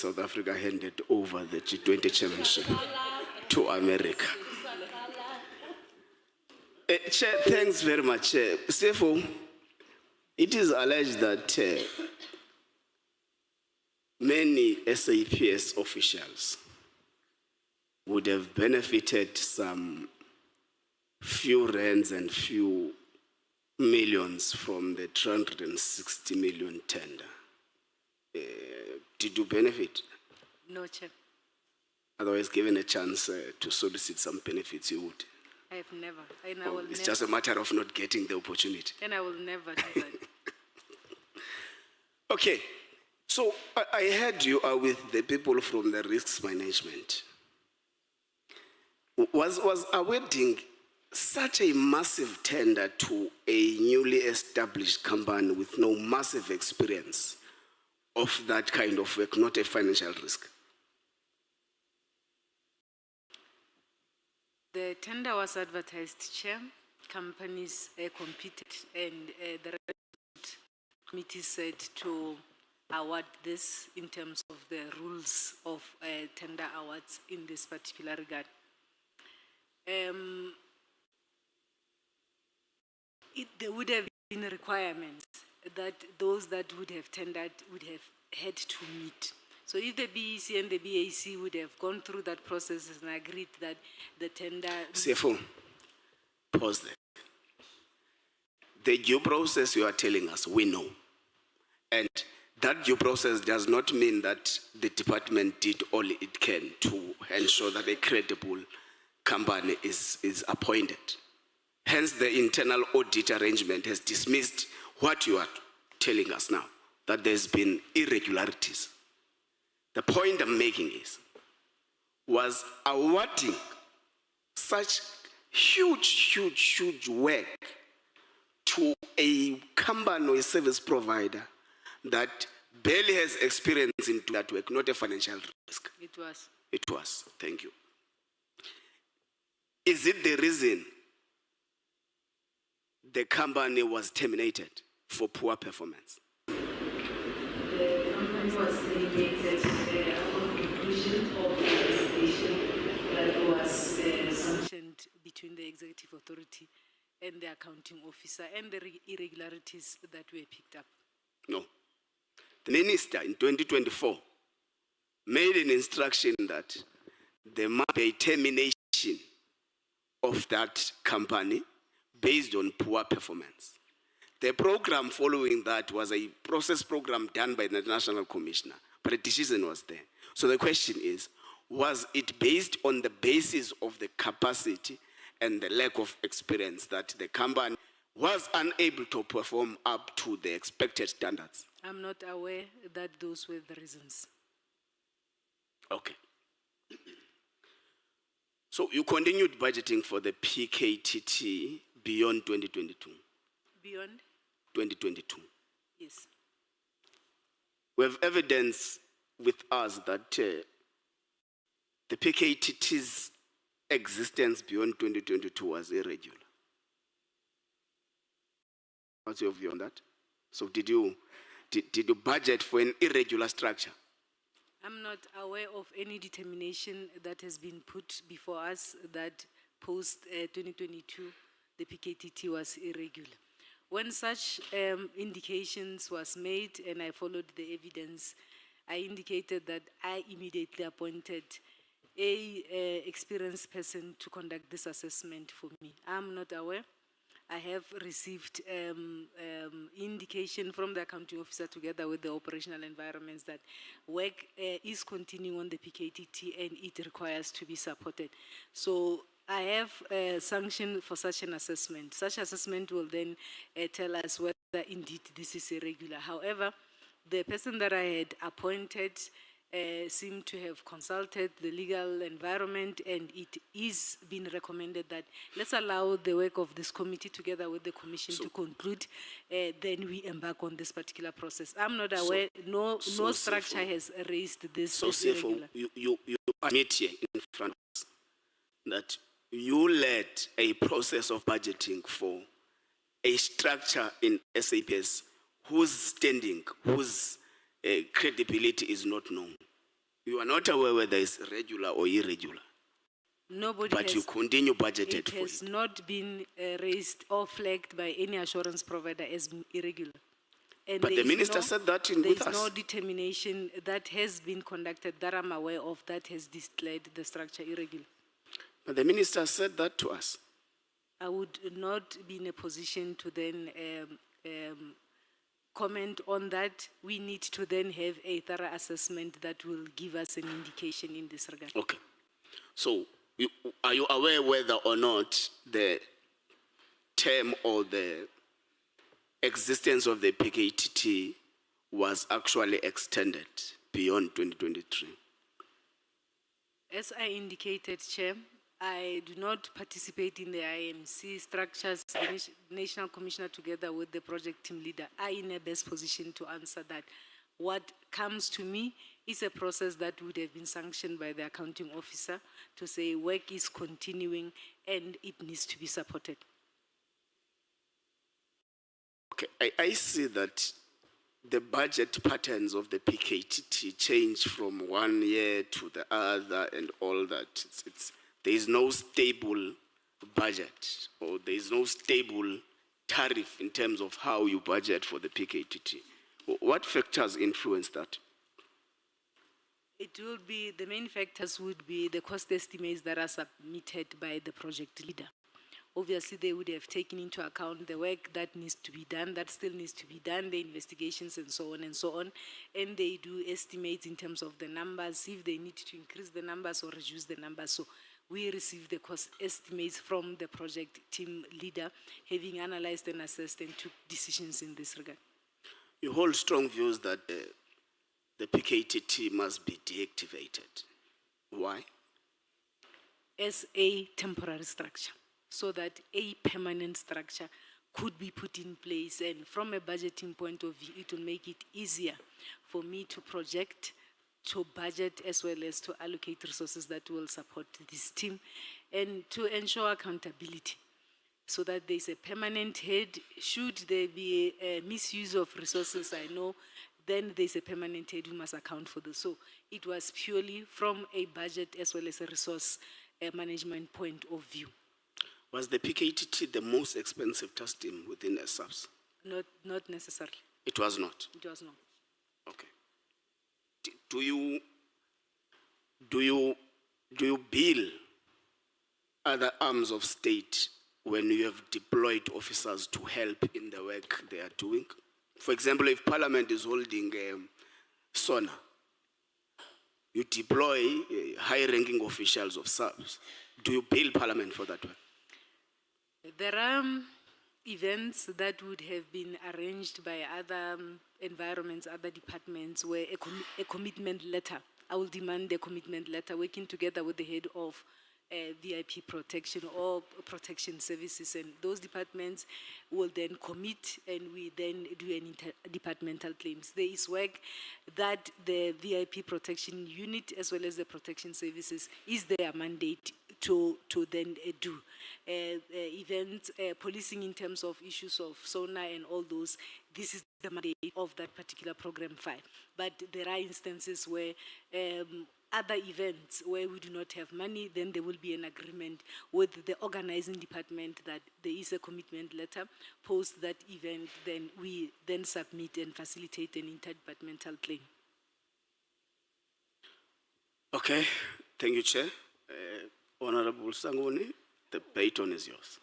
South Africa handed over the G20 chairmanship to America. Chair, thanks very much. CFO, it is alleged that many SAPS officials would have benefited some few rands and few millions from the 260 million tender. Did you benefit? No, Chair. Otherwise, given a chance to solicit some benefits, you would? I have never. And I will It's never. just a matter of not getting the opportunity. And I will never do that. Okay, so I heard you are with the people from the risks management. Was awarding such a massive tender to a newly established company with no massive experience of that kind of work not a financial risk? The tender was advertised, Chair. Companies competed, and the committee said to award this in terms of the rules of tender awards in this particular regard. There would have been requirements that those that would have tendered would have had to meet. So if the BEC and the BAC would have gone through that process and agreed that the tender... CFO, pause there. The due process you are telling us, we know. And that due process does not mean that the department did all it can to ensure that a credible company is appointed. Hence, the internal audit arrangement has dismissed what you are telling us now, that there's been irregularities. The point I'm making was awarding such huge work to a company or a service provider that barely has experience in that work, not a financial risk. It was. It was. Thank you. Is it the reason the company was terminated for poor performance? The company was terminated upon conclusion of the investigation that was sanctioned between the executive authority and the accounting officer and the irregularities that were picked up. No. The minister in 2024 made an instruction that there must be a termination of that company based on poor performance. The program following that was a process program done by the National Commissioner, but a decision was there. So the question is, was it based on the basis of the capacity and the lack of experience that the company was unable to perform up to the expected standards? I'm not aware that those were the reasons. Okay. So you continued budgeting for the PKTT beyond 2022? Beyond? 2022. Yes. We have evidence with us that the PKTT's existence beyond 2022 was irregular. What's your view on that? So did you budget for an irregular structure? I'm not aware of any determination that has been put before us that post 2022 the PKTT was irregular. When such indications was made and I followed the evidence, I indicated that I immediately appointed a experienced person to conduct this assessment for me. I'm not aware. I have received indication from the accounting officer together with the operational environments that work is continuing on the PKTT and it requires to be supported. So I have sanctioned for such an assessment. Such assessment will then tell us whether indeed this is irregular. However, the person that I had appointed seem to have consulted the legal environment, and it is being recommended that let's allow the work of this committee together with the commission to conclude, then we embark on this particular process. I'm not aware, no structure has raised this. So CFO, you admit here in front of us that you led a process of budgeting for a structure in SAPS whose standing, whose credibility is not known. You are not aware whether it's regular or irregular, Nobody but you has, continue budgeted it for has it. not been raised or flagged by any assurance provider as irregular. And But there the is minister no- said that in there with is no us. determination that has been conducted that I'm aware of that has declared the structure irregular. But the minister said that to us. I would not be in a position to then comment on that. We need to then have a thorough assessment that will give us an indication in this regard. Okay. So, are you aware whether or not the term or the existence of the PKTT was actually extended beyond 2023? As I indicated, Chair, I do not participate in the IMC structures. The National Commissioner, together with the project team leader, are in a best position to answer that. What comes to me is a process that would have been sanctioned by the accounting officer to say work is continuing and it needs to be supported. Okay, I see that the budget patterns of the PKTT change from one year to the other and all that. There is no stable budget or there is no stable tariff in terms of how you budget for the PKTT. What factors influence that? It will be, the main factors would be the cost estimates that are submitted by the project leader. Obviously, they would have taken into account the work that needs to be done, that still needs to be done, the investigations and so on and so on. And they do estimates in terms of the numbers, if they need to increase the numbers or reduce the numbers. So we receive the cost estimates from the project team leader, having analyzed and assessed and took decisions in this regard. You hold strong views that the PKTT must be deactivated. Why? As a temporary structure, so that a permanent structure could be put in place. And from a budgeting point of view, it will make it easier for me to project, to budget, as well as to allocate resources that will support this team and to ensure accountability, so that there's a permanent head. Should there be a misuse of resources, I know, then there's a permanent head who must account for this. So it was purely from a budget as well as a resource management point of view. Was the PKTT the most expensive task team within the SAPS? Not necessarily. It was not. It was not. Okay. Do you bill other arms of state when you have deployed officers to help in the work they are doing? For example, if Parliament is holding SONA, you deploy high-ranking officials of SAPS. Do you bill Parliament for that work? There are events that would have been arranged by other environments, other departments, where a commitment letter, I will demand a commitment letter, working together with the head of VIP protection or protection services, and those departments will then commit, and we then do an inter-departmental claims. There is work that the VIP protection unit as well as the protection services is their mandate to then do. Events, policing in terms of issues of SONA and all those, this is the mandate of that particular program 5. But there are instances where other events where we do not have money, then there will be an agreement with the organizing department that there is a commitment letter. Post that event, then we then submit and facilitate an inter-departmental claim. Okay, thank you, Chair. Honorable Sangoni, the baton is yours.